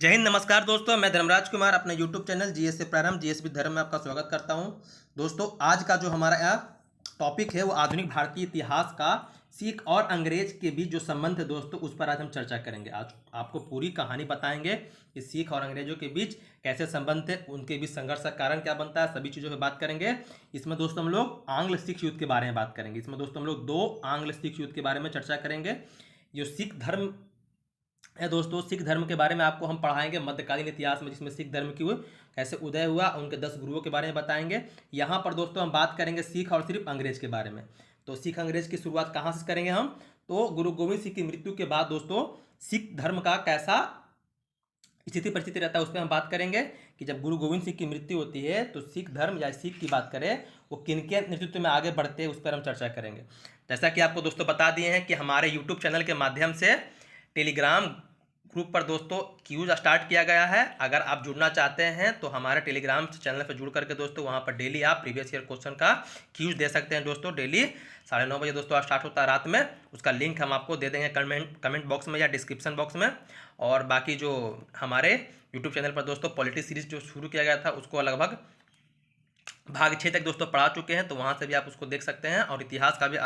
जय हिंद। नमस्कार दोस्तों, मैं धर्मराज कुमार अपने YouTube चैनल जीएस से प्रारंभ जीएसबी धर्म में आपका स्वागत करता हूं। दोस्तों, आज का जो हमारा टॉपिक है वो आधुनिक भारतीय इतिहास का सिख और अंग्रेज के बीच जो संबंध है दोस्तों, उस पर आज हम चर्चा करेंगे। आज आपको पूरी कहानी बताएंगे कि सिख और अंग्रेजों के बीच कैसे संबंध थे, उनके बीच संघर्ष का कारण क्या बनता है, सभी चीज़ों पर बात करेंगे। इसमें दोस्तों हम लोग आंग्ल सिख युद्ध के बारे में बात करेंगे। इसमें दोस्तों हम लोग दो आंग्ल सिख युद्ध के बारे में चर्चा करेंगे। जो सिख धर्म है दोस्तों, सिख धर्म के बारे में आपको हम पढ़ाएंगे मध्यकालीन इतिहास में, जिसमें सिख धर्म की कैसे उदय हुआ, उनके 10 गुरुओं के बारे में बताएंगे। यहाँ पर दोस्तों हम बात करेंगे सिख और सिर्फ अंग्रेज के बारे में। तो सिख अंग्रेज की शुरुआत कहाँ से करेंगे हम? तो गुरु गोविंद सिंह की मृत्यु के बाद दोस्तों सिख धर्म का कैसा स्थिति परिस्थिति रहता है उस पर हम बात करेंगे कि जब गुरु गोविंद सिंह की मृत्यु होती है तो सिख धर्म या सिख की बात करें वो किनके नेतृत्व में आगे बढ़ते हैं, उस पर हम चर्चा करेंगे। जैसा कि आपको दोस्तों बता दिए हैं कि हमारे यूट्यूब चैनल के माध्यम से टेलीग्राम ग्रुप पर दोस्तों क्यूज स्टार्ट किया गया है। अगर आप जुड़ना चाहते हैं तो हमारे टेलीग्राम चैनल पर जुड़ करके दोस्तों वहाँ पर डेली आप प्रीवियस ईयर क्वेश्चन का क्यूज दे सकते हैं। दोस्तों डेली 9:30 बजे दोस्तों स्टार्ट होता है रात में। उसका लिंक हम आपको दे देंगे कमेंट बॉक्स में या डिस्क्रिप्शन बॉक्स में। और बाकी जो हमारे यूट्यूब चैनल पर दोस्तों पॉलिटिक्स सीरीज जो शुरू किया गया था उसको लगभग भाग 6 तक दोस्तों पढ़ा चुके हैं, तो वहाँ से भी आप उसको देख सकते हैं। और इतिहास का भी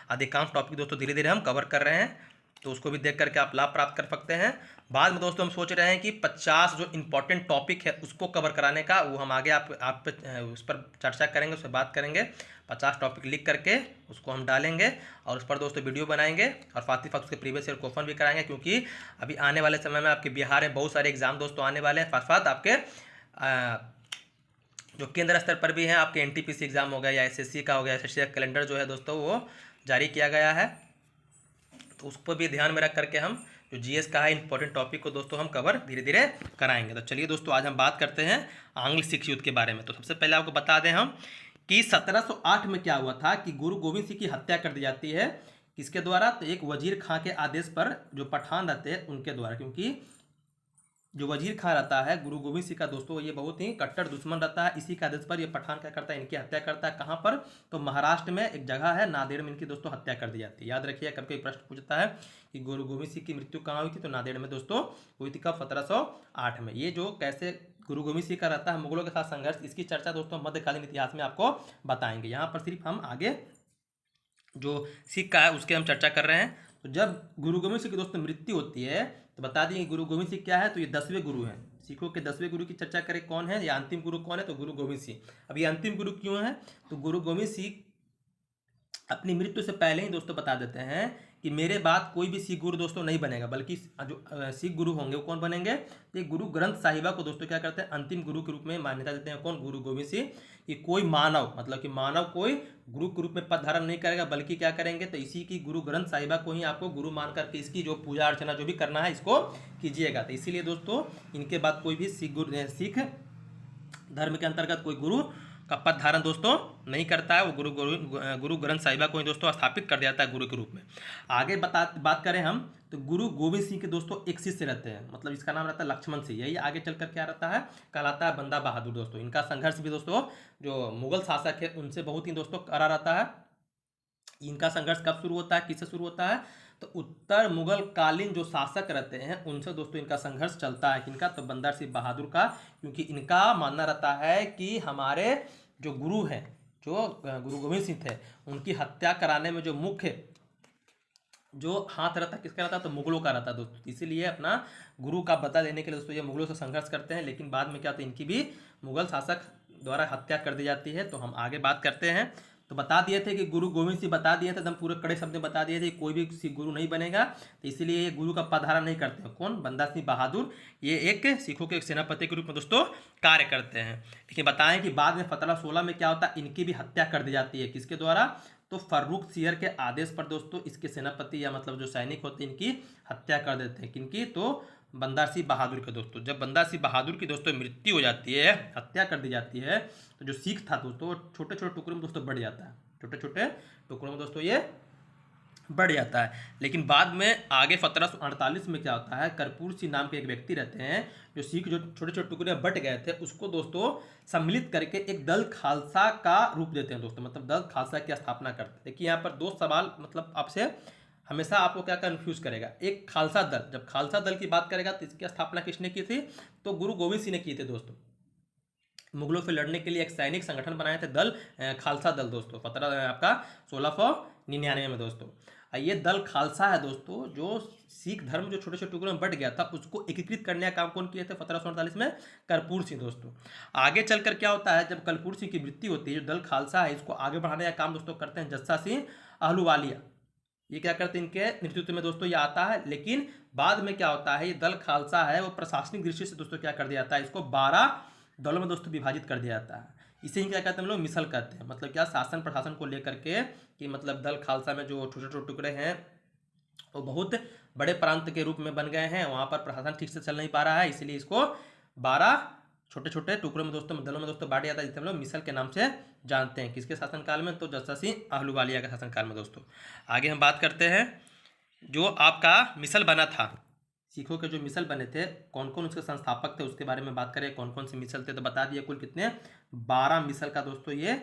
अधिकांश टॉपिक दोस्तों धीरे धीरे हम कवर कर रहे हैं, तो उसको भी देख करके आप लाभ प्राप्त कर सकते हैं। बाद में दोस्तों हम सोच रहे हैं कि 50 जो इंपॉर्टेंट टॉपिक है उसको कवर कराने का, वो हम आगे आप उस पर चर्चा करेंगे, उस पर बात करेंगे। 50 टॉपिक लिख करके उसको हम डालेंगे और उस पर दोस्तों वीडियो बनाएंगे और साथ ही साथ उसके प्रीवियस ईयर क्वेश्चन भी कराएंगे, क्योंकि अभी आने वाले समय में आपके बिहार में बहुत सारे एग्जाम दोस्तों आने वाले हैं। साथ साथ आपके जो केंद्र स्तर पर भी हैं, आपके एनटीपीसी एग्जाम हो गया या एसएससी का हो गया, एसएससी का कैलेंडर जो है दोस्तों वो जारी किया गया है, तो उस पर भी ध्यान में रख करके हम जो जीएस का है इंपॉर्टेंट टॉपिक को दोस्तों हम कवर धीरे धीरे कराएंगे। तो चलिए दोस्तों आज हम बात करते हैं आंग्ल सिख युद्ध के बारे में। तो सबसे पहले आपको बता दें हम कि 1708 में क्या हुआ था कि गुरु गोविंद सिंह की हत्या कर दी जाती है। किसके द्वारा? तो एक वजीर खां के आदेश पर, जो पठान रहते हैं उनके द्वारा। क्योंकि जो वजीर खां रहता है गुरु गोविंद सिंह का दोस्तों ये बहुत ही कट्टर दुश्मन रहता है। इसी के आदेश पर ये पठान क्या करता है, इनकी हत्या करता है। कहाँ पर? तो महाराष्ट्र में एक जगह है नांदेड़ में इनकी दोस्तों हत्या कर दी जाती है। याद रखिए, कभी कोई प्रश्न पूछता है कि गुरु गोविंद सिंह की मृत्यु कहाँ हुई थी, तो नांदेड़ में दोस्तों हुई थी। कब? 1708 में। ये जो कैसे गुरु गोविंद सिंह का रहता है मुगलों के साथ संघर्ष, इसकी चर्चा दोस्तों मध्यकालीन इतिहास में आपको बताएंगे। यहाँ पर सिर्फ हम आगे जो सिख का है उसके हम चर्चा कर रहे हैं। तो जब गुरु गोविंद सिंह की दोस्तों मृत्यु होती है तो बता दें गुरु गोविंद सिंह क्या है, तो ये 10वें गुरु हैं। सिखों के 10वें गुरु की चर्चा करें कौन है, या अंतिम गुरु कौन है, तो गुरु गोविंद सिंह। अब ये अंतिम गुरु क्यों है? तो गुरु गोविंद सिंह अपनी मृत्यु से पहले ही दोस्तों बता देते हैं कि मेरे बाद कोई भी सिख गुरु दोस्तों नहीं बनेगा, बल्कि जो सिख गुरु होंगे वो कौन बनेंगे? ये गुरु ग्रंथ साहिबा को दोस्तों क्या करते हैं, अंतिम गुरु के रूप में मान्यता देते हैं। कौन? गुरु गोविंद सिंह। कि कोई मानव, मतलब कि मानव कोई गुरु के रूप में पद धारण नहीं करेगा, बल्कि क्या करेंगे, तो इसी की गुरु ग्रंथ साहिबा को ही आपको गुरु मान करके इसकी जो पूजा अर्चना जो भी करना है इसको कीजिएगा। तो इसीलिए दोस्तों इनके बाद कोई भी सिख धर्म के अंतर्गत कोई गुरु का पद धारण दोस्तों नहीं करता है। वो गुरु ग्रंथ साहिबा को ही दोस्तों स्थापित कर दिया जाता है गुरु के रूप में। आगे बात करें हम तो गुरु गोविंद सिंह के दोस्तों एक शिष्य रहते हैं, मतलब इसका नाम रहता है लक्ष्मण सिंह। यही आगे चलकर क्या रहता है, कहलाता है बंदा बहादुर। दोस्तों इनका संघर्ष भी दोस्तों जो मुगल शासक है उनसे बहुत ही दोस्तों कड़ा रहता है। इनका संघर्ष कब शुरू होता है, किससे शुरू होता है? तो उत्तर मुगल कालीन जो शासक रहते हैं उनसे दोस्तों इनका संघर्ष चलता है। किनका? तो बंदा सिंह बहादुर का। क्योंकि इनका मानना रहता है कि हमारे जो गुरु हैं, जो गुरु गोविंद सिंह थे, उनकी हत्या कराने में जो मुख्य जो हाथ रहता है किसका रहता है, तो मुगलों का रहता है दोस्तों। इसीलिए अपना गुरु का बदला लेने के लिए दोस्तों ये मुगलों से संघर्ष करते हैं। लेकिन बाद में क्या होता है, इनकी भी मुगल शासक द्वारा हत्या कर दी जाती है। तो हम आगे बात करते हैं। तो बता दिए थे कि गुरु गोविंद सिंह बता दिए थे, एकदम पूरे कड़े शब्द में बता दिए थे कोई भी सिख गुरु नहीं बनेगा, तो इसीलिए ये गुरु का पदधारण नहीं करते हैं। कौन? बंदा सिंह बहादुर। ये एक सिखों के एक सेनापति के रूप में दोस्तों कार्य करते हैं। लेकिन बताएं कि बाद में 1716 में क्या होता है, इनकी भी हत्या कर दी जाती है। किसके द्वारा? तो फर्रुख सियर के आदेश पर दोस्तों इसके सेनापति या मतलब जो सैनिक होते हैं इनकी हत्या कर देते हैं। किनकी? तो बंदा सिंह बहादुर के दोस्तों। जब बंदा सिंह बहादुर की दोस्तों मृत्यु हो जाती है, हत्या कर दी जाती है, तो जो सिख था दोस्तों छोटे छोटे टुकड़ों में दोस्तों बढ़ जाता है। छोटे छोटे टुकड़ों में दोस्तों ये बढ़ जाता है। लेकिन बाद में आगे 1748 में क्या होता है, कर्पूर सिंह नाम के एक व्यक्ति रहते हैं जो सिख जो छोटे छोटे टुकड़े बट गए थे उसको दोस्तों सम्मिलित करके एक दल खालसा का रूप देते हैं दोस्तों। मतलब दल खालसा की स्थापना करते हैं। देखिए यहाँ पर दो सवाल मतलब आपसे हमेशा आपको क्या कन्फ्यूज करेगा। एक खालसा दल, जब खालसा दल की बात करेगा तो इसकी स्थापना किसने की थी, तो गुरु गोविंद सिंह ने की थी दोस्तों। मुगलों से लड़ने के लिए एक सैनिक संगठन बनाए थे दल, खालसा दल दोस्तों, 1699 में दोस्तों। ये दल खालसा है दोस्तों, जो सिख धर्म जो छोटे छोटे टुकड़ों में बट गया था उसको एकीकृत करने का काम कौन किए थे 1748 में, कर्पूर सिंह दोस्तों। आगे चलकर क्या होता है, जब कर्पूर सिंह की मृत्यु होती है, जो दल खालसा है इसको आगे बढ़ाने का काम दोस्तों करते हैं जस्सा सिंह आहलूवालिया। ये क्या करते हैं, इनके नेतृत्व में दोस्तों ये आता है। लेकिन बाद में क्या होता है, ये दल खालसा है वो प्रशासनिक दृष्टि से दोस्तों क्या कर दिया जाता है, इसको 12 दलों में दोस्तों विभाजित कर दिया जाता है। इसे ही क्या कहते हैं हम लोग, मिसल कहते हैं। मतलब क्या, शासन प्रशासन को लेकर के कि मतलब दल खालसा में जो छोटे छोटे टुकड़े हैं वो बहुत बड़े प्रांत के रूप में बन गए हैं, वहाँ पर प्रशासन ठीक से चल नहीं पा रहा है, इसलिए इसको 12 छोटे छोटे टुकड़ों में दोस्तों, दलों में दोस्तों बांट जाता है, जिसे हम लोग मिसल के नाम से जानते हैं। किसके शासनकाल में, तो जस्सा सिंह आहलूवालिया के शासनकाल में दोस्तों। आगे हम बात करते हैं, जो आपका मिसल बना था, सिखों के जो मिसल बने थे, कौन कौन उसके संस्थापक थे उसके बारे में बात करें। कौन कौन से मिसल थे, तो बता दिए कुल कितने, 12 मिसल का दोस्तों ये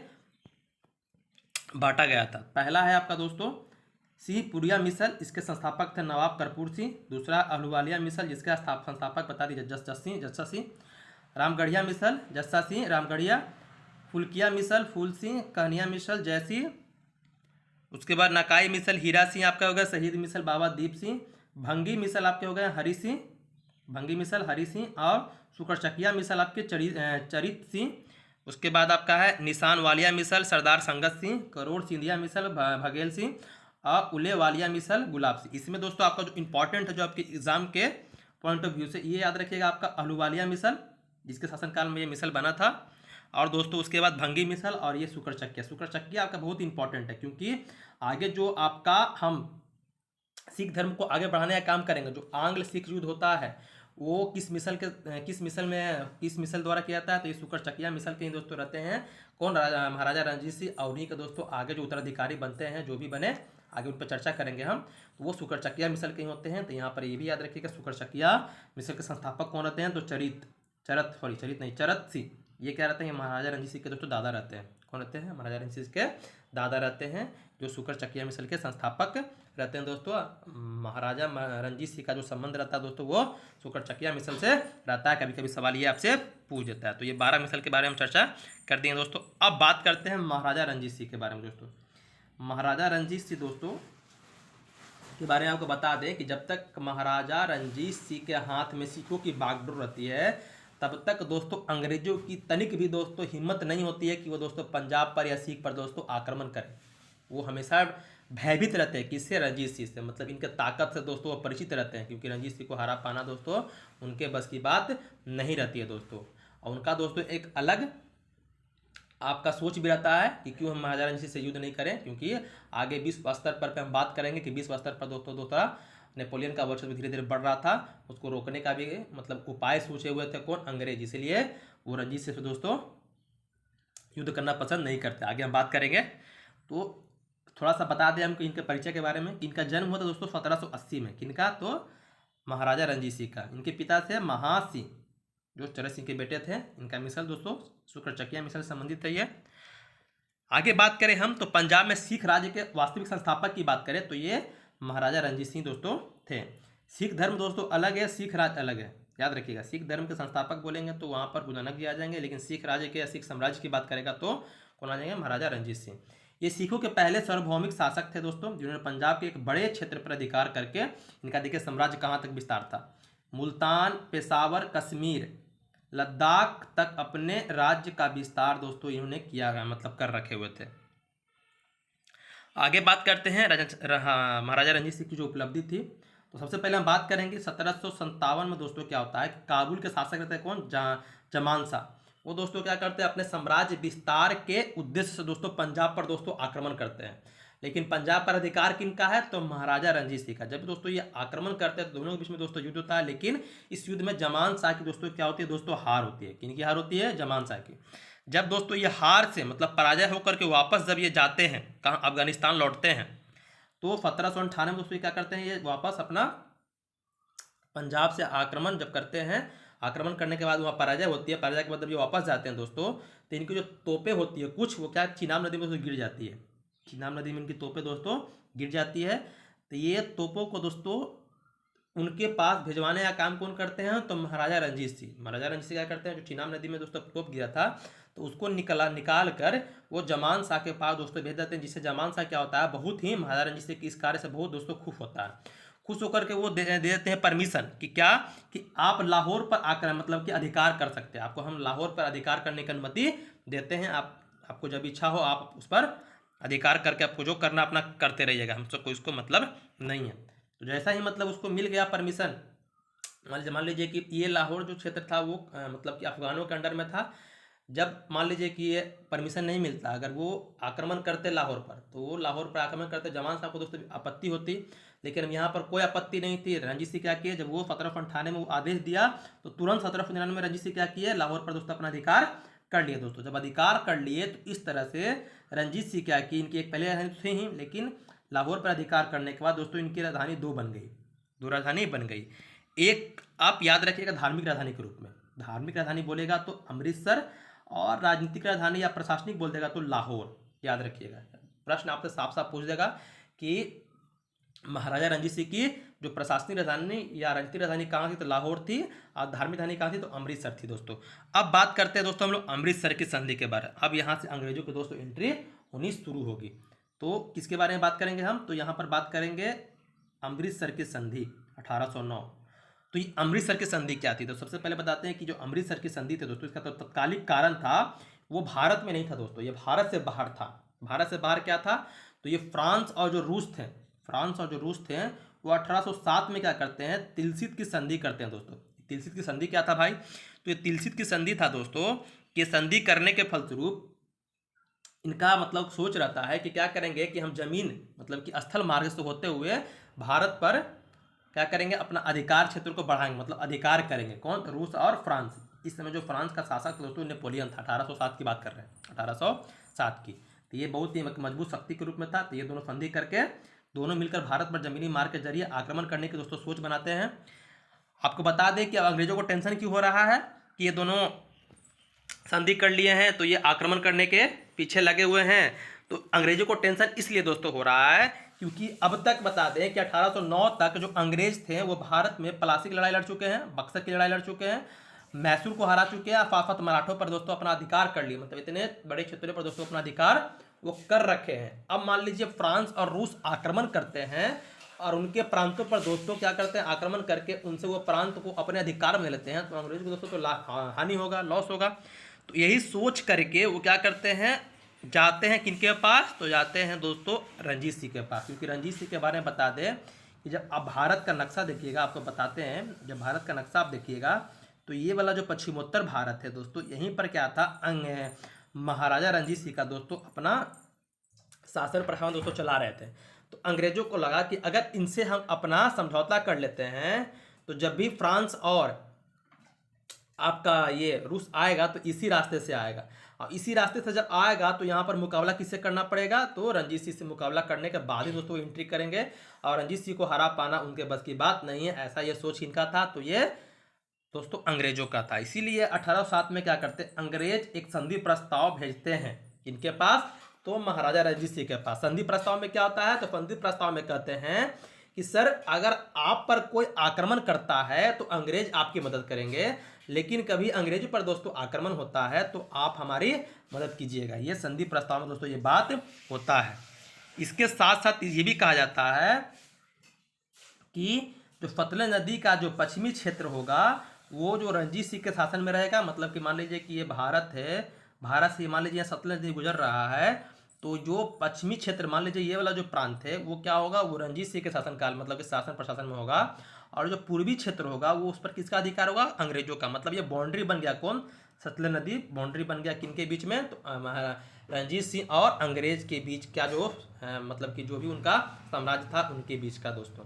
बांटा गया था। पहला है आपका दोस्तों सिंहपुरिया मिसल, इसके संस्थापक थे नवाब कर्पूर सिंह। दूसरा आहलूवालिया मिसल, जिसके संस्थापक बता दीजिए जस्सा सिंह। रामगढ़िया मिसल, जस्सा सिंह रामगढ़िया। फुलकिया मिसल, फूल सिंह। कहनिया मिसल, जयसिंह। उसके बाद नकाई मिसल, हीरा सिंह आपका हो गया। शहीद मिसल, बाबा दीप सिंह। भंगी मिसल आपके हो गए हरि सिंह, भंगी मिसल हरि सिंह। और शुक्रचकिया मिसल आपके चरित सिंह। उसके बाद आपका है निशान वालिया मिसल, सरदार संगत सिंह। करोड़ सिंधिया मिसल, भगेल सिंह। और उले वालिया मिसल, गुलाब सिंह। इसमें दोस्तों आपका जो इंपॉर्टेंट है, जो आपके एग्जाम के पॉइंट ऑफ व्यू से ये याद रखिएगा, आपका आहलूवालिया मिसल, जिसके शासनकाल में ये मिसल बना था। और दोस्तों उसके बाद भंगी मिसल और ये शुक्रचकिया आपका बहुत इंपॉर्टेंट है, क्योंकि आगे जो आपका हम सिख धर्म को आगे बढ़ाने का काम करेंगे, जो आंग्ल सिख युद्ध होता है वो किस मिसल द्वारा किया जाता है, तो ये शुक्रचकिया मिसल के ही दोस्तों रहते हैं। कौन, महाराजा रणजीत सिंह। और उन्हीं के दोस्तों आगे जो उत्तराधिकारी बनते हैं, जो भी बने आगे उन पर चर्चा करेंगे हम, तो वो शुक्रचकिया मिसल के ही होते हैं। तो यहाँ पर ये भी याद रखिएगा, शुक्रचकिया मिसल के संस्थापक कौन रहते हैं, तो चरत सिंह। ये क्या रहते हैं, महाराजा रणजीत सिंह के दोस्तों दादा रहते हैं। कौन रहते हैं, महाराजा रणजीत सिंह के दादा रहते हैं, जो शुक्रचकिया मिसल के संस्थापक रहते हैं दोस्तों। महाराजा रणजीत सिंह का जो संबंध रहता है दोस्तों, वो शुक्रचकिया मिसल से रहता है। कभी कभी सवाल ये आपसे पूछ देता है। तो ये 12 मिसल के बारे में चर्चा कर दिए दोस्तों। अब बात करते हैं महाराजा रणजीत सिंह के बारे में दोस्तों। महाराजा रणजीत सिंह दोस्तों के बारे में आपको बता दें कि जब तक महाराजा रणजीत सिंह के हाथ में सिखों की बागडोर रहती है, तब तक दोस्तों अंग्रेजों की तनिक भी दोस्तों हिम्मत नहीं होती है कि वो दोस्तों पंजाब पर या सिख पर दोस्तों आक्रमण करें। वो हमेशा भयभीत रहते हैं, किससे, रणजीत सिंह से। मतलब इनके ताकत से दोस्तों वो परिचित रहते हैं, क्योंकि रणजीत सिंह को हरा पाना दोस्तों उनके बस की बात नहीं रहती है दोस्तों। और उनका दोस्तों एक अलग आपका सोच भी रहता है कि क्यों हम महाराजा रणजीत सिंह से युद्ध नहीं करें, क्योंकि आगे विश्व स्तर पर हम बात करेंगे कि विश्व स्तर पर दोस्तों नेपोलियन का वर्चस्व धीरे धीरे बढ़ रहा था, उसको रोकने का भी मतलब उपाय सोचे हुए थे कौन, अंग्रेज। इसलिए वो रणजीत सिंह से दोस्तों युद्ध करना पसंद नहीं करते। आगे हम बात करेंगे। तो थोड़ा सा बता दें हमको इनके परिचय के बारे में। इनका जन्म हुआ था दोस्तों 1780 में। किनका, तो महाराजा रणजीत सिंह का। इनके पिता थे महासिंह, जो चरत सिंह के बेटे थे। इनका मिसल दोस्तों शुक्रचकिया मिसल से संबंधित है ये। आगे बात करें हम, तो पंजाब में सिख राज्य के वास्तविक संस्थापक की बात करें तो ये महाराजा रणजीत सिंह दोस्तों थे। सिख धर्म दोस्तों अलग है, सिख राज्य अलग है, याद रखिएगा। सिख धर्म के संस्थापक बोलेंगे तो वहाँ पर गुरु नानक जी आ जाएंगे, लेकिन सिख राज्य के या सिख साम्राज्य की बात करेगा तो कौन आ जाएंगे, महाराजा रणजीत सिंह। ये सिखों के पहले सार्वभौमिक शासक थे दोस्तों, जिन्होंने पंजाब के एक बड़े क्षेत्र पर अधिकार करके, इनका देखिए साम्राज्य कहाँ तक विस्तार था, मुल्तान, पेशावर, कश्मीर, लद्दाख तक अपने राज्य का विस्तार दोस्तों इन्होंने किया गया, मतलब कर रखे हुए थे। आगे बात करते हैं महाराजा रणजीत सिंह की जो उपलब्धि थी। तो सबसे पहले हम बात करेंगे 1757 में दोस्तों क्या होता है, काबुल के शासक रहते हैं कौन, जमान शाह। वो दोस्तों क्या करते हैं, अपने साम्राज्य विस्तार के उद्देश्य से दोस्तों पंजाब पर दोस्तों आक्रमण करते हैं। लेकिन पंजाब पर अधिकार किनका है, तो महाराजा रणजीत सिंह का। जब दोस्तों ये आक्रमण करते हैं तो दोनों के बीच में दोस्तों युद्ध होता है, लेकिन इस युद्ध में जमान शाह की दोस्तों क्या होती है, दोस्तों हार होती है। किनकी हार होती है, जमान शाह की। जब दोस्तों ये हार से मतलब पराजय होकर के वापस जब ये जाते हैं कहाँ, अफगानिस्तान लौटते हैं, तो 1798 में दोस्तों क्या करते हैं, ये वापस अपना पंजाब से आक्रमण जब करते हैं, आक्रमण करने के बाद वहाँ पराजय होती है। पराजय के बाद जब ये वापस जाते हैं दोस्तों, तो इनकी जो तोपें होती है कुछ, वो क्या चीनाब नदी में गिर जाती है। चीनाब नदी में इनकी तोपें दोस्तों गिर जाती है। तो ये तोपों को दोस्तों उनके पास भिजवाने का काम कौन करते हैं, तो महाराजा रंजीत सिंह। महाराजा रंजीत सिंह क्या करते हैं, जो चीनाब नदी में दोस्तों तोप गिरा था तो उसको निकाल कर वो जमान शाह के पास दोस्तों भेज देते हैं, जिससे जमान शाह क्या होता है, बहुत ही महाराजा रंजीत सिंह की इस कार्य से बहुत दोस्तों खुश होता है। खुश होकर के वो दे देते हैं परमिशन कि क्या, कि आप लाहौर पर आकर मतलब कि अधिकार कर सकते हैं, आपको हम लाहौर पर अधिकार करने की अनुमति देते हैं, आपको जब इच्छा हो आप उस पर अधिकार करके आपको जो करना अपना करते रहिएगा, हमसे कोई इसको मतलब नहीं है। तो जैसा ही मतलब उसको मिल गया परमिशन, मान लीजिए कि ये लाहौर जो क्षेत्र था वो मतलब कि अफगानों के अंडर में था। जब मान लीजिए कि ये परमिशन नहीं मिलता, अगर वो आक्रमण करते लाहौर पर, तो वो लाहौर पर आक्रमण करते, जमान साहब को दोस्तों आपत्ति होती, लेकिन यहाँ पर कोई आपत्ति नहीं थी। रंजीत सिंह क्या किए, जब वो 1798 में वो आदेश दिया तो तुरंत 1799 में रंजीत सिंह क्या किए, लाहौर पर दोस्तों अपना अधिकार कर लिए। दोस्तों जब अधिकार कर लिए तो इस तरह से रंजीत सिंह क्या की, इनकी एक पहले राजधानी थी ही, लेकिन लाहौर पर अधिकार करने के बाद दोस्तों इनकी राजधानी दो बन गई, दो राजधानी बन गई। एक आप याद रखिएगा धार्मिक राजधानी के रूप में, धार्मिक राजधानी बोलेगा तो अमृतसर, और राजनीतिक राजधानी या प्रशासनिक बोल देगा तो लाहौर, याद रखिएगा। प्रश्न आपसे साफ साफ पूछ देगा कि महाराजा रंजीत सिंह की जो प्रशासनिक राजधानी या राजनीतिक राजधानी कहाँ थी, तो लाहौर थी, और धार्मिक राजधानी कहाँ थी, तो अमृतसर थी दोस्तों। अब बात करते हैं दोस्तों हम लोग अमृतसर की संधि के बारे में। अब यहाँ से अंग्रेजों की दोस्तों एंट्री होनी शुरू होगी। तो किसके बारे में बात करेंगे हम, तो यहाँ पर बात करेंगे अमृतसर की संधि 1809। तो ये अमृतसर की संधि क्या थी, तो सबसे पहले बताते हैं कि जो अमृतसर की संधि थी दोस्तों, इसका तो तत्कालिक कारण था वो भारत में नहीं था दोस्तों, ये भारत से बाहर था। भारत से बाहर क्या था, तो ये फ्रांस और जो रूस थे, फ्रांस और जो रूस थे वो 1807 में क्या करते हैं, तिलसित की संधि करते हैं दोस्तों। तिलसित की संधि क्या था भाई, तो ये तिलसित की संधि था दोस्तों, कि संधि करने के फलस्वरूप इनका मतलब सोच रहता है कि क्या करेंगे कि हम जमीन मतलब कि स्थल मार्ग से होते हुए भारत पर क्या करेंगे, अपना अधिकार क्षेत्र को बढ़ाएंगे, मतलब अधिकार करेंगे। कौन, रूस और फ्रांस। इस समय जो फ्रांस का शासक दोस्तों नेपोलियन था, 1807 की बात कर रहे हैं, 1807 की। तो ये बहुत ही मजबूत शक्ति के रूप में था। तो ये दोनों संधि करके दोनों मिलकर भारत पर जमीनी मार्ग के जरिए आक्रमण करने की दोस्तों सोच बनाते हैं। आपको बता दें कि अंग्रेजों को टेंशन क्यों हो रहा है कि ये दोनों संधि कर लिए हैं, तो ये आक्रमण करने के पीछे लगे हुए हैं। तो अंग्रेजों को टेंशन इसलिए दोस्तों हो रहा है क्योंकि अब तक बता दें कि 1809 तक जो अंग्रेज थे वो भारत में प्लासी की लड़ाई लड़ चुके हैं, बक्सर की लड़ाई लड़ चुके हैं, मैसूर को हरा चुके हैं, फाफत मराठों पर दोस्तों अपना अधिकार कर लिए, मतलब इतने बड़े क्षेत्रों पर दोस्तों अपना अधिकार वो कर रखे हैं। अब मान लीजिए फ्रांस और रूस आक्रमण करते हैं और उनके प्रांतों पर दोस्तों क्या करते हैं, आक्रमण करके उनसे वो प्रांत को अपने अधिकार में लेते हैं, तो अंग्रेजों को दोस्तों तो हानि होगा, लॉस होगा। तो यही सोच करके वो क्या करते हैं, जाते हैं किनके पास, तो जाते हैं दोस्तों रंजीत सिंह के पास। क्योंकि रंजीत सिंह के बारे में बता दें कि जब आप भारत का नक्शा देखिएगा, आपको बताते हैं, जब भारत का नक्शा आप देखिएगा तो ये वाला जो पश्चिमोत्तर भारत है दोस्तों, यहीं पर क्या था, महाराजा रंजीत सिंह का दोस्तों अपना शासन प्रशासन दोस्तों चला रहे थे। तो अंग्रेजों को लगा कि अगर इनसे हम अपना समझौता कर लेते हैं तो जब भी फ्रांस और आपका ये रूस आएगा तो इसी रास्ते से आएगा, और इसी रास्ते से जब आएगा तो यहाँ पर मुकाबला किससे करना पड़ेगा, तो रंजीत सिंह से मुकाबला करने के बाद ही दोस्तों एंट्री करेंगे, और रंजीत सिंह को हरा पाना उनके बस की बात नहीं है, ऐसा ये सोच इनका था। तो ये दोस्तों अंग्रेजों का था। इसीलिए 1807 में क्या करते, अंग्रेज एक संधि प्रस्ताव भेजते हैं इनके पास, तो महाराजा रंजीत सिंह के पास। संधि प्रस्ताव में क्या होता है, तो संधि प्रस्ताव में कहते हैं कि सर अगर आप पर कोई आक्रमण करता है तो अंग्रेज आपकी मदद करेंगे, लेकिन कभी अंग्रेजों पर दोस्तों आक्रमण होता है तो आप हमारी मदद कीजिएगा। ये संधि प्रस्ताव में दोस्तों ये बात होता है। इसके साथ साथ ये भी कहा जाता है कि जो सतलज नदी का जो पश्चिमी क्षेत्र होगा वो जो रंजीत सिंह के शासन में रहेगा। मतलब कि मान लीजिए कि ये भारत है, भारत से मान लीजिए सतलज नदी गुजर रहा है, तो जो पश्चिमी क्षेत्र मान लीजिए ये वाला जो प्रांत है वो क्या होगा, वो रंजीत सिंह के शासनकाल मतलब कि शासन प्रशासन में होगा, और जो पूर्वी क्षेत्र होगा वो उस पर किसका अधिकार होगा, अंग्रेजों का। मतलब ये बाउंड्री बन गया, कौन, सतलज नदी बाउंड्री बन गया किनके बीच में, तो रंजीत सिंह और अंग्रेज के बीच का जो मतलब कि जो भी उनका साम्राज्य था उनके बीच का दोस्तों।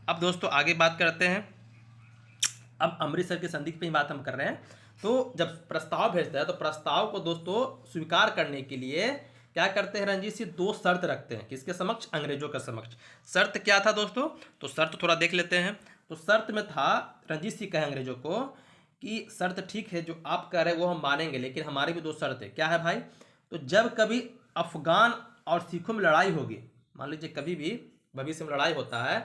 अब दोस्तों आगे बात करते हैं, अब अमृतसर की संधि पे ही बात हम कर रहे हैं। तो जब प्रस्ताव भेजता है तो प्रस्ताव को दोस्तों स्वीकार करने के लिए क्या करते हैं, रंजीत सिंह दो शर्त रखते हैं, किसके समक्ष, अंग्रेजों के समक्ष। शर्त क्या था दोस्तों, तो शर्त थोड़ा देख लेते हैं। तो शर्त में था, रंजीत सिंह कहे अंग्रेजों को कि शर्त ठीक है जो आप कह रहे हैं वो हम मानेंगे, लेकिन हमारी भी दो शर्त है। क्या है भाई, तो जब कभी अफगान और सिखों में लड़ाई होगी, मान लीजिए कभी भी भविष्य में लड़ाई होता है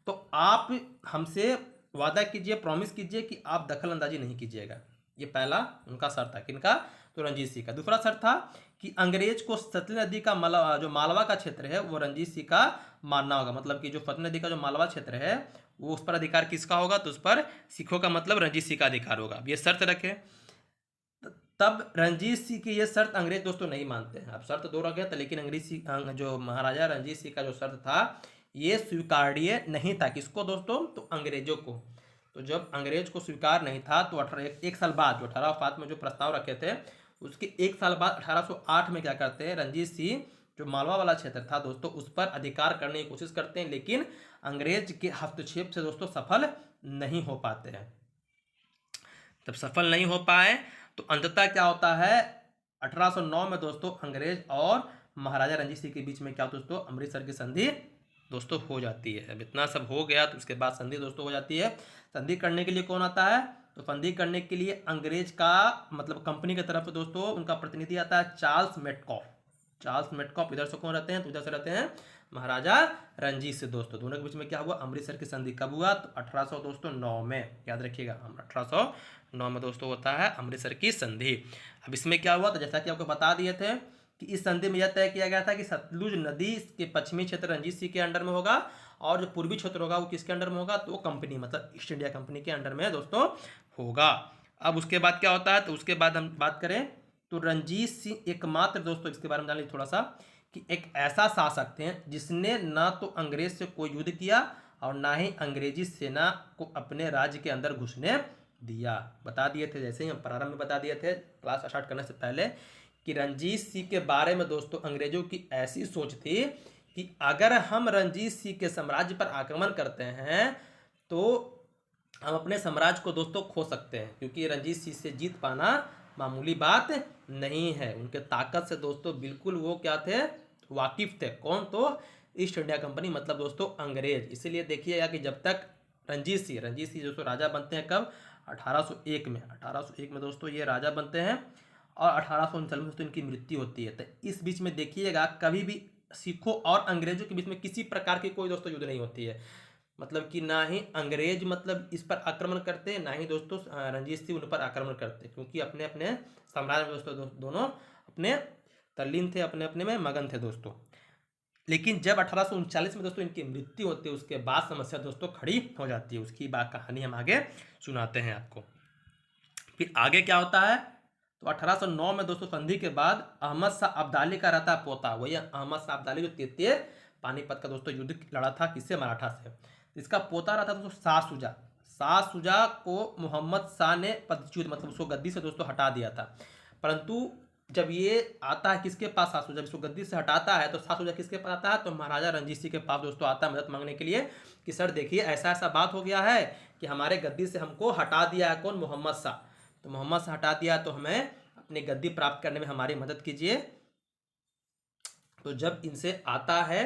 तो आप हमसे वादा कीजिए, प्रॉमिस कीजिए कि आप दखल अंदाजी नहीं कीजिएगा। ये पहला उनका शर्त था, किनका? तो रणजीत सिंह का। दूसरा शर्त था कि अंग्रेज को सतलुज नदी का जो मालवा का क्षेत्र है वो रणजीत सिंह का मानना होगा, मतलब कि जो सतलुज नदी का जो मालवा क्षेत्र है वो उस पर अधिकार किसका होगा? तो उस पर सिखों का, मतलब रणजीत सिंह का अधिकार होगा। ये शर्त रखे। तब रणजीत सिंह की ये शर्त अंग्रेज दोस्तों नहीं मानते हैं। अब शर्त दो रखे थे, लेकिन अंग्रेज सिंह जो महाराजा रणजीत सिंह का जो शर्त था ये स्वीकार्य नहीं था। किसको दोस्तों? तो अंग्रेजों को। तो जब अंग्रेज को स्वीकार नहीं था तो एक साल बाद जो 1807 में जो प्रस्ताव रखे थे उसके एक साल बाद 1808 में क्या करते हैं, रणजीत सिंह जो मालवा वाला क्षेत्र था दोस्तों उस पर अधिकार करने की कोशिश करते हैं, लेकिन अंग्रेज के हस्तक्षेप से दोस्तों सफल नहीं हो पाते हैं। जब सफल नहीं हो पाए तो अंततः क्या होता है, 1809 में दोस्तों अंग्रेज और महाराजा रणजीत सिंह के बीच में क्या दोस्तों, अमृतसर की संधि दोस्तों हो जाती है। अब इतना सब हो गया तो उसके बाद संधि दोस्तों हो जाती है। संधि करने के लिए कौन आता है? तो संधि करने के लिए अंग्रेज का, मतलब कंपनी की तरफ से दोस्तों उनका प्रतिनिधि आता है चार्ल्स मेटकॉफ। चार्ल्स मेटकॉफ इधर से कौन रहते हैं? तो इधर से रहते हैं महाराजा रणजीत से दोस्तों। दोनों के बीच में क्या हुआ? अमृतसर की संधि। कब हुआ? तो 1809 में, याद रखिएगा, 1809 में दोस्तों होता है अमृतसर की संधि। अब इसमें क्या हुआ? तो जैसा कि आपको बता दिए थे कि इस संधि में यह तय किया गया था कि सतलुज नदी के पश्चिमी क्षेत्र रणजीत सिंह के अंडर में होगा और जो पूर्वी क्षेत्र होगा वो किसके अंडर में होगा? तो कंपनी, मतलब ईस्ट इंडिया कंपनी के अंडर में दोस्तों होगा। अब उसके बाद क्या होता है? तो उसके बाद हम बात करें तो रणजीत सिंह एकमात्र दोस्तों, इसके बारे में जान लीजिए थोड़ा सा, कि एक ऐसा शासक थे जिसने ना तो अंग्रेज से कोई युद्ध किया और ना ही अंग्रेजी सेना को अपने राज्य के अंदर घुसने दिया। बता दिए थे, जैसे ही हम प्रारंभ में बता दिए थे क्लास स्टार्ट करने से पहले, कि रणजीत सिंह के बारे में दोस्तों अंग्रेजों की ऐसी सोच थी कि अगर हम रणजीत सिंह के साम्राज्य पर आक्रमण करते हैं तो हम अपने साम्राज्य को दोस्तों खो सकते हैं, क्योंकि रणजीत सिंह से जीत पाना मामूली बात नहीं है। उनके ताकत से दोस्तों बिल्कुल वो क्या थे, वाकिफ थे। कौन? तो ईस्ट इंडिया कंपनी, मतलब दोस्तों अंग्रेज। इसीलिए देखिएगा कि जब तक रणजीत सिंह दोस्तों राजा बनते हैं कब? 1801 में। 1801 में दोस्तों ये राजा बनते हैं और 1839 में दोस्तों इनकी मृत्यु होती है। तो इस बीच में देखिएगा कभी भी सिखों और अंग्रेजों के बीच में किसी प्रकार की कोई दोस्तों युद्ध नहीं होती है। मतलब कि ना ही अंग्रेज मतलब इस पर आक्रमण करते, ना ही दोस्तों रणजीत सिंह उन पर आक्रमण करते, क्योंकि अपने अपने साम्राज्य में दोस्तों दोनों अपने तल्लीन थे, अपने अपने में मगन थे दोस्तों। लेकिन जब 1839 में दोस्तों इनकी मृत्यु होती है उसके बाद समस्या दोस्तों खड़ी हो जाती है। उसकी बात कहानी हम आगे सुनाते हैं आपको। फिर आगे क्या होता है? तो 1809 में दोस्तों संधि के बाद अहमद शाह अब्दाली का रहता पोता, वही अहमद शाह अब्दाली जो तृतीय पानीपत का दोस्तों युद्ध लड़ा था, किससे? मराठा से। इसका पोता रहता दोस्तों शाह शुजा। शाह शुजा को मोहम्मद शाह ने पदच्युत, मतलब उसको गद्दी से दोस्तों हटा दिया था। परंतु जब ये आता है किसके पास? शाह शुजा, इसको गद्दी से हटाता है तो शाह शुजा किसके पास आता है? तो महाराजा रणजीत सिंह के पास दोस्तों आता है मदद मांगने के लिए कि सर देखिए ऐसा ऐसा बात हो गया है कि हमारे गद्दी से हमको हटा दिया है कौन? मोहम्मद शाह। तो मोहम्मद शाह हटा दिया तो हमें अपनी गद्दी प्राप्त करने में हमारी मदद कीजिए। तो जब इनसे आता है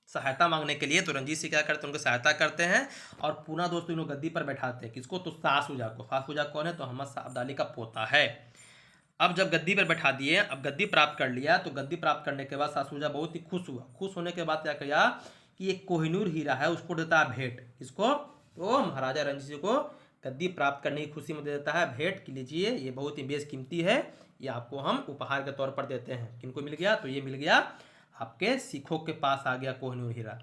सहायता मांगने के लिए तो रणजीत सिंह क्या करते हैं? उनको सहायता करते हैं और पूरा दोस्तों इन्हों गद्दी पर बैठाते हैं। किसको? तो शाह शुजा को। शाह शुजा कौन है? तो अहमद शाह अब्दाली का पोता है। अब जब गद्दी पर बैठा दिए, अब गद्दी प्राप्त कर लिया, तो गद्दी प्राप्त करने के बाद शाह शुजा बहुत ही खुश हुआ। खुश होने के बाद क्या किया कि एक कोहिनूर हीरा है उसको देता है भेंट। इसको? तो महाराजा रणजीत सिंह को गद्दी प्राप्त करने की खुशी में दे देता है भेंट कि लीजिए ये बहुत ही बेशकीमती है, ये आपको हम उपहार के तौर पर देते हैं। किनको मिल गया? तो ये मिल गया आपके सिखों के पास आ गया कोहिनूर हीरा।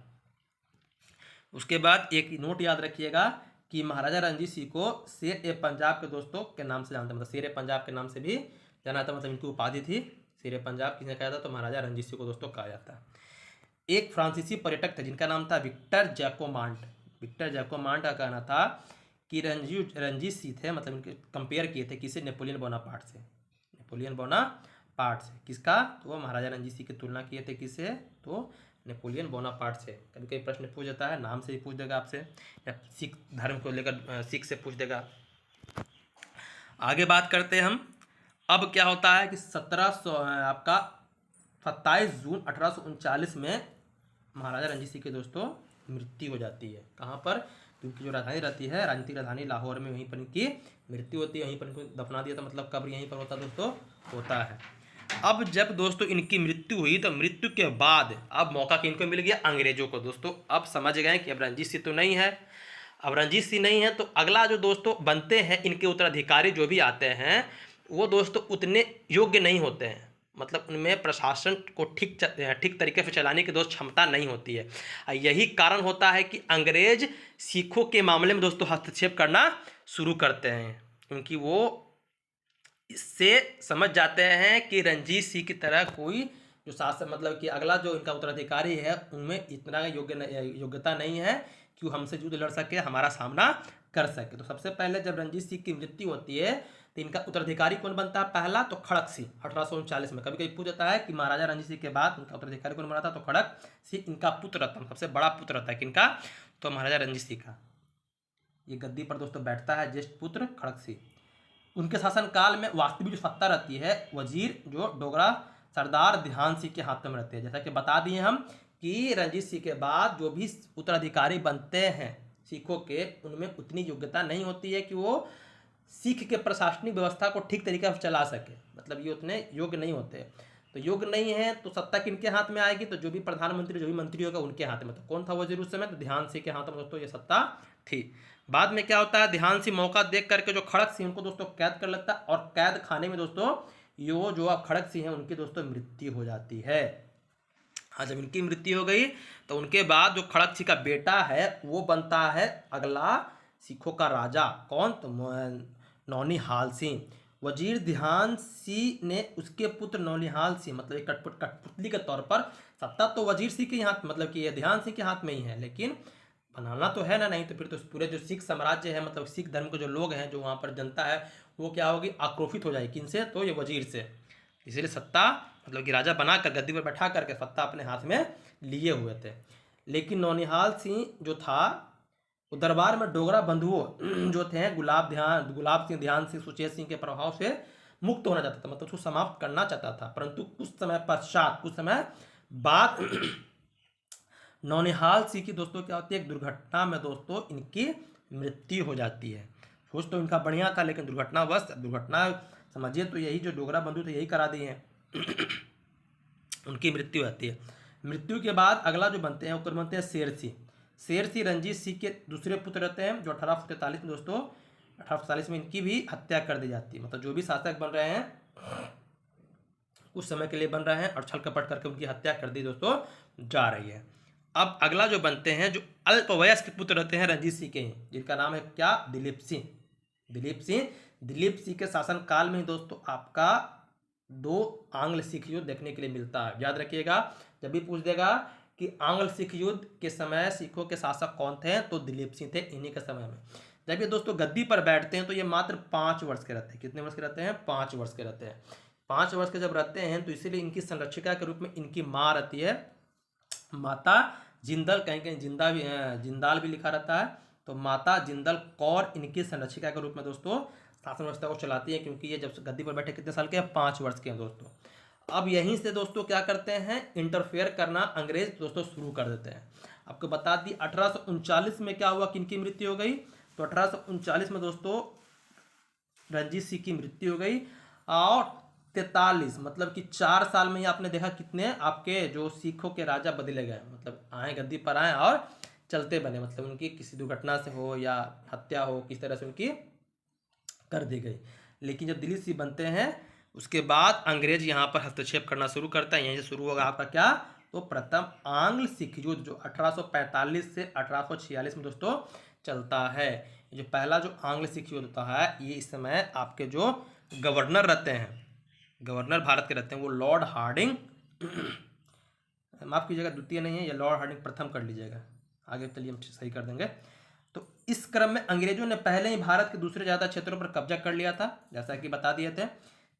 उसके बाद एक नोट याद रखिएगा कि महाराजा रणजीत सिंह को शेर ए पंजाब के दोस्तों के नाम से जानते हैं, मतलब शेर ए पंजाब के नाम से भी जाना था, मतलब इनकी उपाधि थी शेर ए पंजाब। किसने कहा था? तो महाराजा रणजीत सिंह को दोस्तों कहा जाता है। एक फ्रांसीसी पर्यटक थे जिनका नाम था विक्टर जैकोमांट। विक्टर जैकोमांट का कहना था कि रणजीत सिंह थे, मतलब इनके कंपेयर किए थे किसे? नेपोलियन बोनापार्ट से। नेपोलियन बोनापार्ट से। किसका? तो वो महाराजा रणजीत सिंह की तुलना किए थे किससे? तो नेपोलियन बोनापार्ट से। कभी कभी प्रश्न पूछ देता है, नाम से ही पूछ देगा आपसे, या सिख धर्म को लेकर सिख से पूछ देगा। आगे बात करते हैं हम। अब क्या होता है कि 27 जून 1839 में महाराजा रणजीत सिंह के दोस्तों मृत्यु हो जाती है। कहाँ पर? क्योंकि जो राजधानी रहती है, राजनीतिक राजधानी लाहौर में, वहीं पर इनकी मृत्यु होती है, वहीं पर इनको दफना दिया था, मतलब कब्र यहीं पर होता दोस्तों होता है। अब जब दोस्तों इनकी मृत्यु हुई तो मृत्यु के बाद अब मौका किनको मिल गया, अंग्रेजों को। दोस्तों अब समझ गए कि अब रणजीत सिंह तो नहीं है, अब रणजीत सिंह नहीं है, तो अगला जो दोस्तों बनते हैं इनके उत्तराधिकारी जो भी आते हैं वो दोस्तों उतने योग्य नहीं होते हैं, मतलब उनमें प्रशासन को ठीक तरीके से चलाने की दोस्त क्षमता नहीं होती है। यही कारण होता है कि अंग्रेज सिखों के मामले में दोस्तों हस्तक्षेप करना शुरू करते हैं, क्योंकि वो इससे समझ जाते हैं कि रणजीत सिंह की तरह कोई जो शासक, मतलब कि अगला जो इनका उत्तराधिकारी है उनमें इतना योग्यता नहीं है कि वो हमसे युद्ध लड़ सके, हमारा सामना कर सके। तो सबसे पहले जब रणजीत सिंह की मृत्यु होती है तो इनका उत्तराधिकारी कौन बनता है, पहला तो खड़क सिंह 1839 में। कभी कभी पूछ जाता है कि महाराजा रणजीत सिंह के बाद उनका उत्तराधिकारी कौन बना था, तो खड़क सिंह इनका पुत्र था, सबसे बड़ा पुत्र था किनका, तो महाराजा रणजीत सिंह का। ये गद्दी पर दोस्तों बैठता है ज्येष्ठ पुत्र खड़क सिंह। उनके शासनकाल में वास्तविक जो सत्ता रहती है वजीर जो डोगरा सरदार ध्यान सिंह के हाथ में रहते हैं। जैसा कि बता दिए हम कि रणजीत सिंह के बाद जो भी उत्तराधिकारी बनते हैं सिखों के, उनमें उतनी योग्यता नहीं होती है कि वो सिख के प्रशासनिक व्यवस्था को ठीक तरीके से चला सके, मतलब ये उतने योग्य नहीं होते। तो योग्य नहीं है तो सत्ता किनके हाथ में आएगी, तो जो भी प्रधानमंत्री जो भी मंत्री होगा उनके हाथ में। तो कौन था वजीर उस समय, तो ध्यान सिंह के हाथ में दोस्तों ये सत्ता थी। बाद में क्या होता है, ध्यान सिंह मौका देख करके जो खड़क सिंह उनको दोस्तों कैद कर लेता है, और कैद खाने में दोस्तों यो जो अब खड़क सिंह है उनकी दोस्तों मृत्यु हो जाती है। हाँ, जब इनकी मृत्यु हो गई तो उनके बाद जो खड़क सिंह का बेटा है वो बनता है अगला सिखों का राजा, कौन, तो नौनिहाल सिंह। वजीर ध्यान सिंह ने उसके पुत्र नौनिहाल सिंह, मतलब एक कठपुतली के तौर पर, सत्ता तो वजीर सिंह के हाथ, मतलब कि ये ध्यान सिंह के हाथ में ही है, लेकिन बनाना तो है ना, नहीं तो फिर तो पूरे जो सिख साम्राज्य है, मतलब सिख धर्म के जो लोग हैं, जो वहाँ पर जनता है, वो क्या होगी, आक्रोशित हो जाएगी। किनसे, तो ये वजीर से। इसीलिए सत्ता, मतलब कि राजा बना कर गद्दी पर बैठा करके सत्ता अपने हाथ में लिए हुए थे। लेकिन नौनिहाल सिंह जो था वो दरबार में डोगरा बंधुओं जो थे गुलाब सिंह, ध्यान सिंह, सुचेत सिंह के प्रभाव से मुक्त होना चाहता था, मतलब उसको समाप्त करना चाहता था। परंतु कुछ समय बाद नौनिहाल सिंह की दोस्तों क्या होती है, एक दुर्घटना में दोस्तों इनकी मृत्यु हो जाती है। सोच तो इनका बढ़िया था, लेकिन दुर्घटना समझिए तो यही जो डोगरा बंधु थे यही करा दिए हैं। उनकी मृत्यु होती है। मृत्यु के बाद अगला जो बनते हैं वो बनते हैं शेर सिंह। शेर सिंह रणजीत सिंह के दूसरे पुत्र रहते हैं, जो 1843 में दोस्तों 1843 में इनकी भी हत्या कर दी जाती है। मतलब जो भी शासक बन रहे हैं कुछ समय के लिए बन रहे हैं और छल कपट करके उनकी हत्या कर दी दोस्तों जा रही है। अब अगला जो बनते हैं जो अल्पवयस्क पुत्र रहते हैं रणजीत सिंह के, जिनका नाम है क्या, दिलीप सिंह। दिलीप सिंह के शासन काल में ही दोस्तों आपका 2 आंग्ल सिख युद्ध देखने के लिए मिलता है। याद रखिएगा, जब भी पूछ देगा कि आंग्ल सिख युद्ध के समय सिखों के शासक कौन थे, तो दिलीप सिंह थे। इन्हीं के समय में जब ये दोस्तों गद्दी पर बैठते हैं तो ये मात्र 5 वर्ष के रहते हैं। कितने वर्ष के रहते हैं, 5 वर्ष के रहते हैं। 5 वर्ष के जब रहते हैं तो इसीलिए इनकी संरक्षिका के रूप में इनकी माँ रहती है, माता जिंदल, कहीं कहीं जिंदाल भी लिखा रहता है, तो माता जिंदल कौर इनकी संरक्षिका के रूप में दोस्तों शासन व्यवस्था को चलाती है। क्योंकि ये जब गद्दी पर बैठे कितने साल के हैं, 5 वर्ष के हैं दोस्तों। अब यहीं से दोस्तों क्या करते हैं, इंटरफेयर करना अंग्रेज दोस्तों शुरू कर देते हैं। आपको बता दी 1839 में क्या हुआ, किनकी मृत्यु हो गई, तो 1839 में दोस्तों रणजीत सिंह की मृत्यु हो गई। और 43 मतलब कि 4 साल में ही आपने देखा कितने आपके जो सिखों के राजा बदले गए, मतलब आए गद्दी पर आए और चलते बने, मतलब उनकी किसी दुर्घटना से हो या हत्या हो, किस तरह से उनकी कर दी गई। लेकिन जब दिलीप सिंह बनते हैं उसके बाद अंग्रेज यहाँ पर हस्तक्षेप करना शुरू करता है। यहीं से शुरू होगा आपका क्या, तो प्रथम आंग्ल सिख युद्ध जो 1845 से 1846 में दोस्तों चलता है। जो पहला जो आंग्ल सिख युद्ध होता है ये इस समय आपके जो गवर्नर रहते हैं, गवर्नर भारत के रहते हैं, वो लॉर्ड हार्डिंग, माफ़ कीजिएगा द्वितीय नहीं है, ये लॉर्ड हार्डिंग प्रथम कर लीजिएगा, आगे चलिए हम सही कर देंगे। तो इस क्रम में अंग्रेजों ने पहले ही भारत के दूसरे ज़्यादा क्षेत्रों पर कब्जा कर लिया था, जैसा कि बता दिए थे।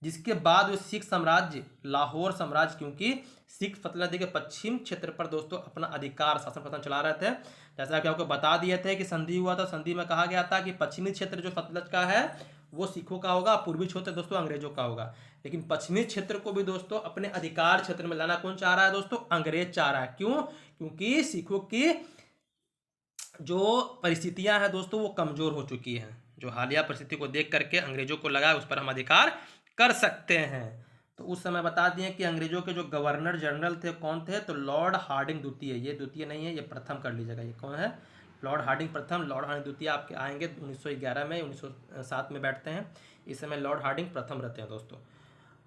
जिसके बाद वो सिख साम्राज्य, लाहौर साम्राज्य, क्योंकि सिख सतलज नदी के पश्चिम क्षेत्र पर दोस्तों अपना अधिकार शासन प्रशासन चला रहे थे। जैसा कि आपको बता दिए थे कि संधि हुआ था, संधि में कहा गया था कि पश्चिमी क्षेत्र जो सतलज का है वो सिखों का होगा, पूर्वी क्षेत्र दोस्तों अंग्रेजों का होगा। लेकिन पश्चिमी क्षेत्र को भी दोस्तों अपने अधिकार क्षेत्र में लाना कौन चाह रहा है दोस्तों, अंग्रेज चाह रहा है। क्यों, क्योंकि सिखों की जो परिस्थितियां हैं दोस्तों वो कमजोर हो चुकी हैं। जो हालिया परिस्थिति को देख करके अंग्रेजों को लगा उस पर हम अधिकार कर सकते हैं। तो उस समय बता दिए कि अंग्रेजों के जो गवर्नर जनरल थे कौन थे, तो लॉर्ड हार्डिंग द्वितीय, ये द्वितीय नहीं है, ये प्रथम कर लीजिएगा। ये कौन है? लॉर्ड हार्डिंग प्रथम, लॉर्ड हार्डिंग द्वितीय आपके आएंगे 1911 में, 1907 में बैठते हैं। इस समय लॉर्ड हार्डिंग प्रथम रहते हैं दोस्तों।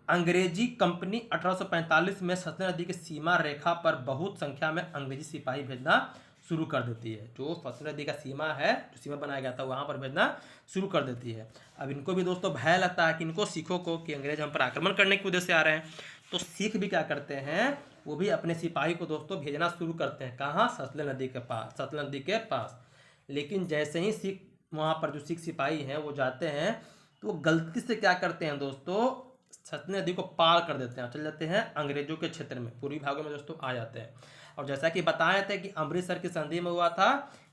अंग्रेजी कंपनी 1845 में सतलज नदी की सीमा रेखा पर बहुत संख्या में अंग्रेजी सिपाही भेजना शुरू कर देती है। जो सतलज नदी का सीमा है, जो सीमा बनाया गया था, वहाँ पर भेजना शुरू कर देती है। अब इनको भी दोस्तों भय लगता है कि इनको सिखों को कि अंग्रेज हम पर आक्रमण करने के उद्देश्य से आ रहे हैं। तो सिख भी क्या करते हैं, वो भी अपने सिपाही को दोस्तों भेजना शुरू करते हैं। कहाँ? सतलज नदी के पास, सतलज नदी के पास। लेकिन जैसे ही सिख वहाँ पर जो सिख सिपाही हैं वो जाते हैं, तो वो गलती से क्या करते हैं दोस्तों, सतलज नदी को पार कर देते हैं, चल जाते हैं अंग्रेजों के क्षेत्र में, पूर्वी भागों में दोस्तों आ जाते हैं। और जैसा कि बताए थे कि अमृतसर की संधि में हुआ था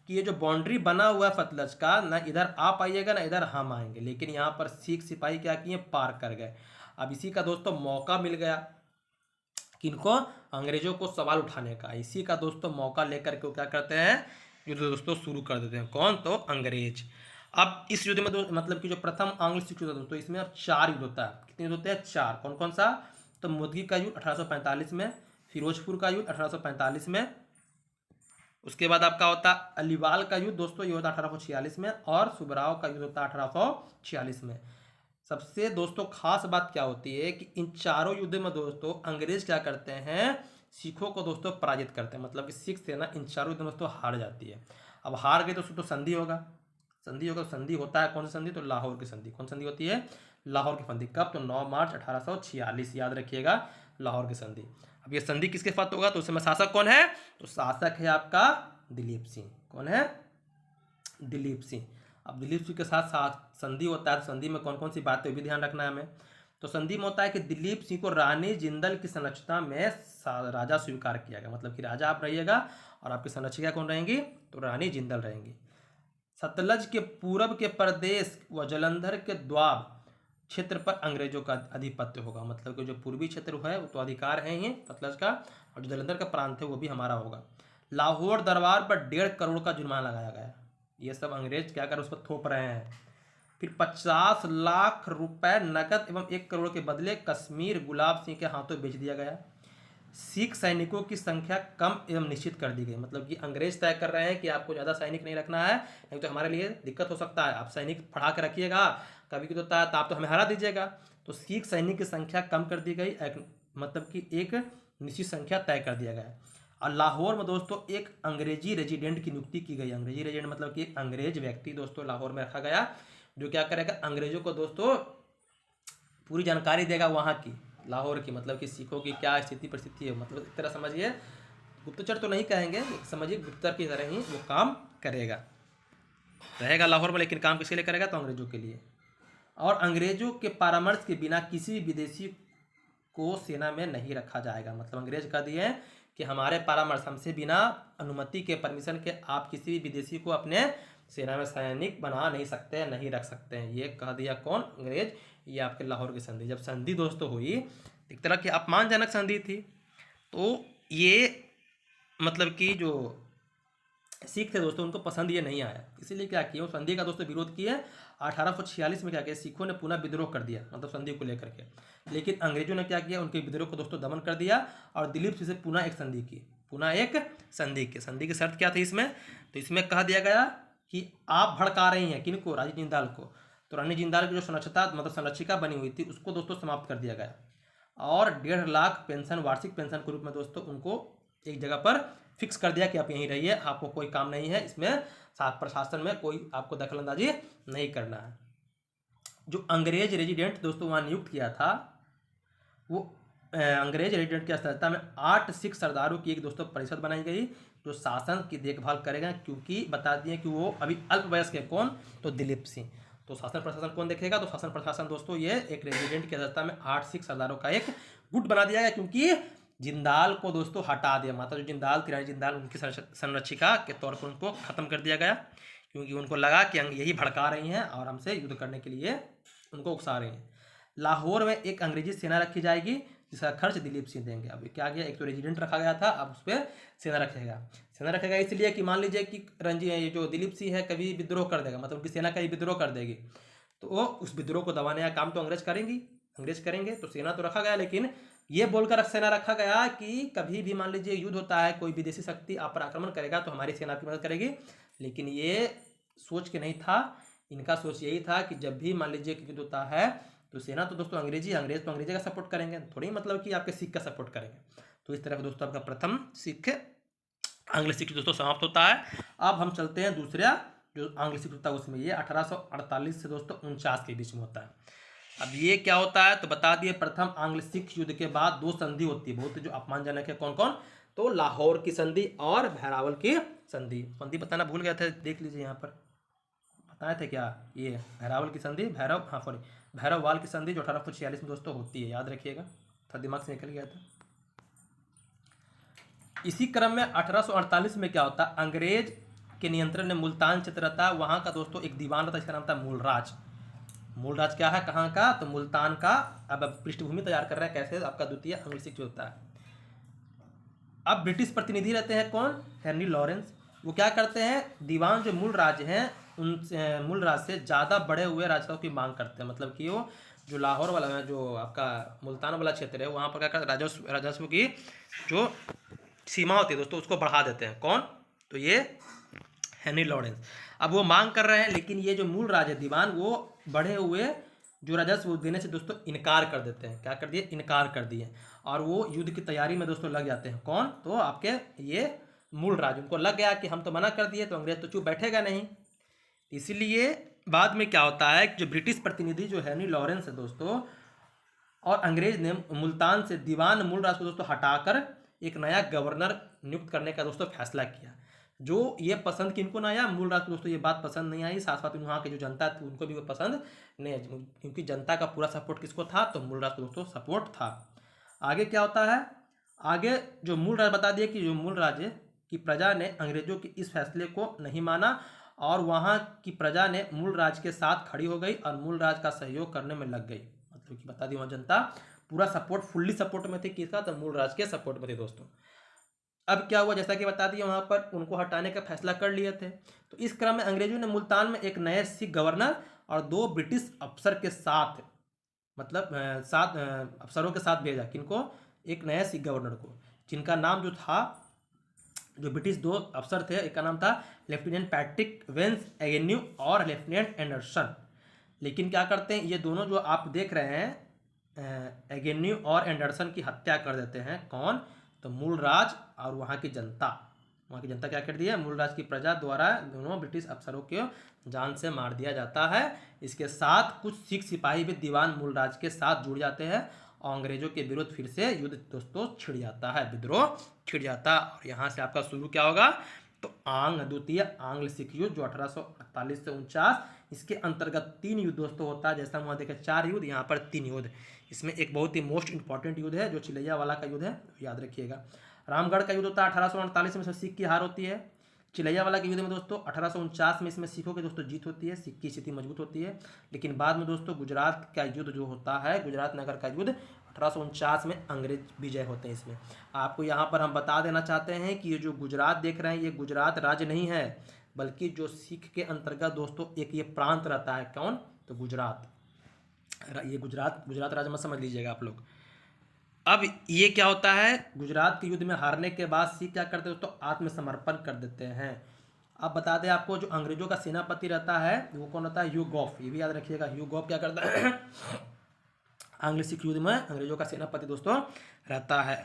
कि ये जो बाउंड्री बना हुआ है सतलज का, ना इधर आप आइएगा ना इधर हम आएंगे, लेकिन यहाँ पर सिख सिपाही क्या किए, पार कर गए। अब इसी का दोस्तों मौका मिल गया किनको, अंग्रेजों को सवाल उठाने का। इसी का दोस्तों मौका लेकर के वो क्या करते हैं, युद्ध दोस्तों शुरू कर देते हैं। कौन? तो अंग्रेज। अब इस युद्ध में मतलब कि जो प्रथम आंग्ल सिख युद्ध दोस्तों, इसमें अब 4 युद्ध होता है। कितने युद्ध होते हैं? 4। कौन कौन सा? तो मुदगी का युद्ध 1845 में, फिरोजपुर का युद्ध 1845 में, उसके बाद आपका होता अलीवाल का युद्ध दोस्तों, ये होता 1846 में, और सुबराव का युद्ध होता 1846 में। सबसे दोस्तों खास बात क्या होती है कि इन चारों युद्ध में दोस्तों अंग्रेज क्या करते हैं, सिखों को दोस्तों पराजित करते हैं। मतलब कि सिख सेना इन चारों युद्ध में दोस्तों हार जाती है। अब हार गई तो संधि होगा, संधि होगा। संधि होता है कौन सी संधि? तो लाहौर की संधि। कौन संधि होती है? लाहौर की संधि। कब? तो 9 मार्च 1846, याद रखिएगा, लाहौर की संधि। अब ये संधि किसके साथ होगा? तो उस समय शासक कौन है? तो शासक है आपका दिलीप सिंह। कौन है? दिलीप सिंह। अब दिलीप सिंह के साथ संधि होता है, संधि में कौन कौन सी बातें भी ध्यान रखना है हमें। तो संधि में होता है कि दिलीप सिंह को रानी जिंदल की संरचना में राजा स्वीकार किया गया। मतलब कि राजा आप रहिएगा और आपकी संरक्षिका कौन रहेंगी? तो रानी जिंदल रहेंगी। सतलज के पूरब के प्रदेश व जलंधर के द्वाब क्षेत्र पर अंग्रेजों का आधिपत्य होगा। मतलब कि जो पूर्वी क्षेत्र है वो तो अधिकार है ही सतलज का, और जो जलंधर का प्रांत है वो भी हमारा होगा। लाहौर दरबार पर 1.5 करोड़ का जुर्माना लगाया गया। ये सब अंग्रेज क्या कर उस पर थोप रहे हैं। फिर 50 लाख रुपए नकद एवं 1 करोड़ के बदले कश्मीर गुलाब सिंह के हाथों बेच दिया गया। सिख सैनिकों की संख्या कम एवं निश्चित कर दी गई। मतलब कि अंग्रेज तय कर रहे हैं कि आपको ज़्यादा सैनिक नहीं रखना है, नहीं तो हमारे लिए दिक्कत हो सकता है। आप सैनिक बढ़ा कर रखिएगा, कभी कुछ होता है तो आप तो हमें हरा दीजिएगा। तो सिख सैनिक की संख्या कम कर दी गई, मतलब कि एक निश्चित संख्या तय कर दिया गया। और लाहौर में दोस्तों एक अंग्रेजी रेजिडेंट की नियुक्ति की गई। अंग्रेजी रेजिडेंट मतलब कि एक अंग्रेज व्यक्ति दोस्तों लाहौर में रखा गया, जो क्या करेगा, अंग्रेजों को दोस्तों पूरी जानकारी देगा वहाँ की, लाहौर की, मतलब कि सिखों की क्या स्थिति परिस्थिति है। मतलब एक तरह समझिए गुप्तचर तो नहीं कहेंगे, समझिए गुप्तचर की तरह ही वो काम करेगा, रहेगा लाहौर में, लेकिन काम किसके लिए करेगा? तो अंग्रेजों के लिए। और अंग्रेजों के परामर्श के बिना किसी भी विदेशी को सेना में नहीं रखा जाएगा। मतलब अंग्रेज कह दिए कि हमारे परामर्श, हमसे बिना अनुमति के, परमिशन के आप किसी भी विदेशी को अपने सेना में सैनिक बना नहीं सकते हैं, नहीं रख सकते हैं। ये कह दिया कौन? अंग्रेज। ये आपके लाहौर की संधि। जब संधि दोस्तों हुई, एक तरह की अपमानजनक संधि थी। तो ये मतलब कि जो सिख थे दोस्तों उनको पसंद ये नहीं आया, इसीलिए क्या किया, संधि का दोस्तों विरोध किए। 1846 में क्या किया, सिखों ने पुनः विद्रोह कर दिया, मतलब संधि को लेकर के। लेकिन अंग्रेजों ने क्या किया, उनके विद्रोह को दोस्तों दमन कर दिया और दिलीप सिंह से पुनः एक संधि की, पुनः एक संधि की। संधि की शर्त क्या थी इसमें? तो इसमें कहा दिया गया कि आप भड़का रही हैं किनको? रानी जिंदाल को। तो रानी जिंदाल की जो संरक्षता मतलब संरक्षिका बनी हुई थी उसको दोस्तों समाप्त कर दिया गया, और 1.5 लाख पेंशन, वार्षिक पेंशन के रूप में दोस्तों उनको एक जगह पर फिक्स कर दिया कि आप यहीं रहिए, आपको कोई काम नहीं है इसमें, प्रशासन में कोई आपको दखलंदाजी नहीं करना है। जो अंग्रेज रेजिडेंट दोस्तों वहाँ नियुक्त किया था, वो अंग्रेज रेजिडेंट की अध्यक्षता में 8 सिख सरदारों की एक दोस्तों परिषद बनाई गई, जो शासन की देखभाल करेगा। क्योंकि बता दिए कि वो अभी अल्पवयस्क है। कौन? तो दिलीप सिंह। तो शासन प्रशासन कौन देखेगा? तो शासन प्रशासन दोस्तों ये एक रेजिडेंट की अध्यक्षता में 8 सिख सरदारों का एक गुट बना दिया गया, क्योंकि जिंदाल को दोस्तों हटा दिया। माता जो जिंदाल थी, रानी जिंदाल, उनकी संरक्षिका के तौर पर उनको खत्म कर दिया गया, क्योंकि उनको लगा कि यही भड़का रही हैं और हमसे युद्ध करने के लिए उनको उकसा रही हैं। लाहौर में एक अंग्रेजी सेना रखी जाएगी जिसका खर्च दिलीप सिंह देंगे। अब क्या गया, एक तो रेजिडेंट रखा गया था, अब उस पर सेना रखेगा। सेना रखेगा इसलिए कि मान लीजिए कि ये जो दिलीप सिंह है कभी विद्रोह कर देगा, मतलब उनकी सेना कभी विद्रोह कर देगी, तो वो उस विद्रोह को दबाने का काम तो अंग्रेज करेंगी। अंग्रेज करेंगे तो सेना तो रखा गया, लेकिन ये बोलकर सेना रखा गया कि कभी भी मान लीजिए युद्ध होता है, कोई विदेशी शक्ति आप पर आक्रमण करेगा तो हमारी सेना आपकी मदद करेगी। लेकिन ये सोच के नहीं था, इनका सोच यही था कि जब भी मान लीजिए युद्ध होता है तो सेना तो दोस्तों अंग्रेज तो अंग्रेजी का सपोर्ट करेंगे, थोड़ी मतलब कि आपके सिख का सपोर्ट करेंगे। तो इस तरह दोस्तों आपका प्रथम सिख आंग्ल सिख दोस्तों समाप्त होता है। अब हम चलते हैं दूसरा जो आंग्ल सिख होता है उसमें, ये 1848 से दोस्तों 49 के बीच में होता है। अब ये क्या होता है तो बता दिए, प्रथम आंग्ल सिख युद्ध के बाद 2 संधि होती है, बहुत जो अपमानजनक है। कौन कौन? तो लाहौर की संधि और भैरावल की संधि। संधि बताना भूल गया था, देख लीजिए यहाँ पर बताए थे क्या, ये भैरावल की संधि, भैरववाल की संधि जो 1846 में दोस्तों होती है, याद रखिएगा, था दिमाग से निकल गया था। इसी क्रम में 1848 में क्या होता, अंग्रेज के नियंत्रण में मुल्तान क्षेत्र रहता, वहाँ का दोस्तों एक दीवान रहता, इसका नाम था मूलराज। मूलराज क्या है, कहाँ का? तो मुल्तान का। अब पृष्ठभूमि तैयार कर रहा है कैसे आपका द्वितीय आंग्ल सिख होता है। अब ब्रिटिश प्रतिनिधि रहते हैं कौन? Henry Lawrence. वो क्या करते हैं, दीवान जो मूल राज्य हैं उन मूल राज्य से ज़्यादा बड़े हुए राजताओं की मांग करते हैं। मतलब कि वो जो लाहौर वाला जो आपका मुल्तान वाला क्षेत्र है वहाँ पर क्या करते हैं, राजस्व की जो सीमा होती है दोस्तों उसको बढ़ा देते हैं। कौन? तो ये हेनरी लॉरेंस। अब वो मांग कर रहे हैं, लेकिन ये जो मूल राज है दीवान, वो बढ़े हुए जो राजस्व देने से दोस्तों इनकार कर देते हैं। क्या कर दिए? इनकार कर दिए। और वो युद्ध की तैयारी में दोस्तों लग जाते हैं। कौन? तो आपके ये मूल राज। उनको लग गया कि हम तो मना कर दिए तो अंग्रेज तो चुप बैठेगा नहीं, इसीलिए बाद में क्या होता है कि जो ब्रिटिश प्रतिनिधि जो हेनरी लॉरेंस है दोस्तों, और अंग्रेज ने मुल्तान से दीवान मूल राज को दोस्तों हटाकर एक नया गवर्नर नियुक्त करने का दोस्तों फैसला किया। जो ये पसंद किनको ना आया, मूल राज को दोस्तों ये बात पसंद नहीं आई, साथ साथ वहाँ की जो जनता थी उनको भी वो पसंद नहीं आई, क्योंकि जनता का पूरा सपोर्ट किसको था? तो मूल राज को दोस्तों सपोर्ट था। आगे क्या होता है, आगे जो मूल राज बता दिए कि जो मूल राज्य की प्रजा ने अंग्रेजों के इस फैसले को नहीं माना और वहाँ की प्रजा ने मूल राज के साथ खड़ी हो गई और मूल राज का सहयोग करने में लग गई। मतलब कि बता दी वहाँ जनता पूरा सपोर्ट, फुल्ली सपोर्ट में थी किसका? तो मूल राज के सपोर्ट में थे दोस्तों। अब क्या हुआ, जैसा कि बता दिया वहाँ पर उनको हटाने का फैसला कर लिए थे। तो इस क्रम में अंग्रेजों ने मुल्तान में एक नए सिख गवर्नर और 2 ब्रिटिश अफसर के साथ, मतलब 7 अफसरों के साथ भेजा। किनको? एक नए सिख गवर्नर को, जिनका नाम जो था, जो ब्रिटिश 2 अफसर थे, एक का नाम था लेफ्टिनेंट पैट्रिक वेंस एगेन्यू और लेफ्टिनेंट एंडरसन। लेकिन क्या करते हैं ये दोनों जो आप देख रहे हैं एगेन्यू और एंडरसन की हत्या कर देते हैं। कौन? तो मूल राज और वहाँ की जनता। वहाँ की जनता क्या कर दी है? मूल राज की प्रजा द्वारा दोनों ब्रिटिश अफसरों को जान से मार दिया जाता है। इसके साथ कुछ सिख सिपाही भी दीवान मूल राज के साथ जुड़ जाते हैं और अंग्रेजों के विरुद्ध फिर से युद्ध दोस्तों छिड़ जाता है, विद्रोह छिड़ जाता है। और यहाँ से आपका शुरू क्या होगा? तो द्वितीय आंग्ल सिख युद्ध जो 1848 से 49, इसके अंतर्गत 3 युद्ध दोस्तों होता है। जैसा हम वहाँ देखें 4 युद्ध, यहाँ पर 3 युद्ध। इसमें एक बहुत ही मोस्ट इंपॉर्टेंट युद्ध है जो चिलैया वाला का युद्ध है, याद रखिएगा। रामगढ़ का युद्ध होता है 1848 में, इसमें सिख की हार होती है। चिलैया वाला के युद्ध में दोस्तों 1849 में इसमें सिखों की दोस्तों जीत होती है, सिख की स्थिति मजबूत होती है। लेकिन बाद में दोस्तों गुजरात का युद्ध जो होता है, गुजरात नगर का युद्ध 1849 में अंग्रेज विजय होते हैं। इसमें आपको यहाँ पर हम बता देना चाहते हैं कि ये जो गुजरात देख रहे हैं ये गुजरात राज्य नहीं है, बल्कि जो सिख के अंतर्गत दोस्तों एक ये प्रांत रहता है। कौन? तो गुजरात। ये गुजरात राज्य में समझ लीजिएगा आप लोग। अब ये क्या होता है, गुजरात के युद्ध में हारने के बाद सिख क्या करते हैं दोस्तों? आत्मसमर्पण कर देते हैं। अब बता दें आपको, जो अंग्रेजों का सेनापति रहता है वो कौन होता है? ह्यू गॉफ। ये भी याद रखिएगा, ह्यू गॉफ क्या करता है आंग्ल सिख युद्ध में अंग्रेजों का सेनापति दोस्तों रहता है।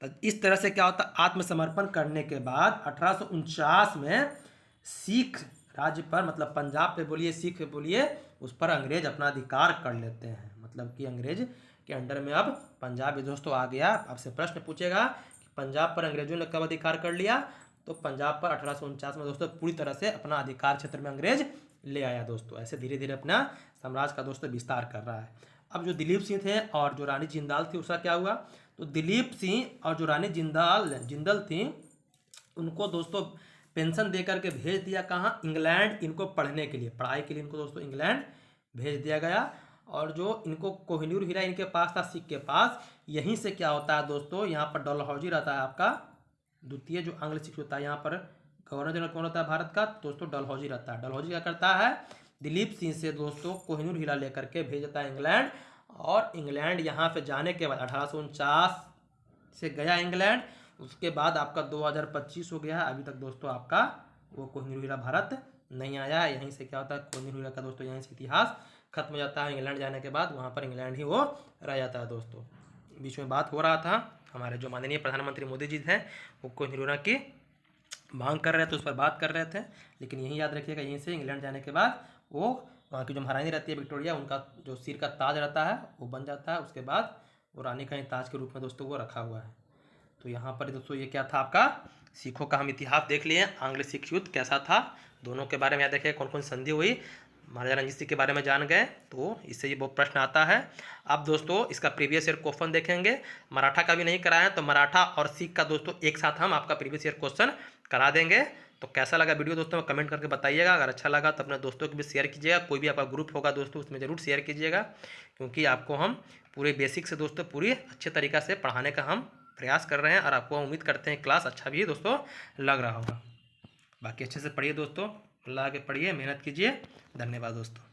तो इस तरह से क्या होता है, आत्मसमर्पण करने के बाद 1849 में सिख राज्य पर, मतलब पंजाब पे बोलिए, सिख पे बोलिए, उस पर अंग्रेज अपना अधिकार कर लेते हैं। मतलब कि अंग्रेज के अंडर में अब पंजाब भी दोस्तों आ गया। आपसे प्रश्न पूछेगा कि पंजाब पर अंग्रेजों ने कब अधिकार कर लिया, तो पंजाब पर 1849 में दोस्तों पूरी तरह से अपना अधिकार क्षेत्र में अंग्रेज ले आया दोस्तों। ऐसे धीरे धीरे अपना साम्राज्य का दोस्तों विस्तार कर रहा है। अब जो दिलीप सिंह थे और जो रानी जिंदाल थी उसका क्या हुआ, तो दिलीप सिंह और जो रानी जिंदल थी उनको दोस्तों पेंशन दे करके भेज दिया कहाँ? इंग्लैंड, इनको पढ़ने के लिए, पढ़ाई के लिए इनको दोस्तों इंग्लैंड भेज दिया गया। और जो इनको कोहिनूर हीरा इनके पास था, सिख के पास, यहीं से क्या होता है दोस्तों, यहाँ पर डलहौजी रहता है आपका द्वितीय जो आंग्ल सिख होता है। यहाँ पर गवर्नर जनरल कौन होता है भारत का? दोस्तों डलहौजी रहता है। डलहौजी क्या करता है? दिलीप सिंह से दोस्तों कोहिनूर हीरा लेकर के भेज देता है इंग्लैंड और इंग्लैंड यहाँ पे जाने के बाद 1849 से गया इंग्लैंड, उसके बाद आपका 2025 हो गया है, अभी तक दोस्तों आपका वो कोहिनूर हीरा भारत नहीं आया है। यहीं से क्या होता है, कोहिनूर हीरा का दोस्तों यहीं से इतिहास खत्म हो जाता है। इंग्लैंड जाने के बाद वहाँ पर इंग्लैंड ही वो रह जाता है दोस्तों। बीच में बात हो रहा था, हमारे जो माननीय प्रधानमंत्री मोदी जी हैं वो कोहिनूर हीरा की मांग कर रहे थे, उस पर बात कर रहे थे, लेकिन यही याद रखिएगा यहीं से इंग्लैंड जाने के बाद वो वहाँ की जो महारानी रहती है विक्टोरिया, उनका जो सिर का ताज रहता है वो बन जाता है। उसके बाद वो रानी का ही ताज के रूप में दोस्तों वो रखा हुआ है। तो यहाँ पर दोस्तों ये क्या था, आपका सिखों का हम इतिहास देख लिए। आंग्ल सिख युद्ध कैसा था, दोनों के बारे में याद रखिए, कौन कौन संधि हुई, महाराजा रणजीत सिंह के बारे में जान गए, तो इससे ये बहुत प्रश्न आता है। अब दोस्तों इसका प्रीवियस ईयर क्वेश्चन देखेंगे, मराठा का भी नहीं कराया तो मराठा और सिख का दोस्तों एक साथ हम आपका प्रीवियस ईयर क्वेश्चन करा देंगे। तो कैसा लगा वीडियो दोस्तों कमेंट करके बताइएगा। अगर अच्छा लगा तो अपने दोस्तों को भी शेयर कीजिएगा, कोई भी आपका ग्रुप होगा दोस्तों उसमें ज़रूर शेयर कीजिएगा, क्योंकि आपको हम पूरे बेसिक से दोस्तों पूरी अच्छे तरीक़ा से पढ़ाने का हम प्रयास कर रहे हैं, और आपको उम्मीद करते हैं क्लास अच्छा भी दोस्तों लग रहा होगा। बाकी अच्छे से पढ़िए दोस्तों, अल्लाह आगे पढ़िए, मेहनत कीजिए। धन्यवाद दोस्तों।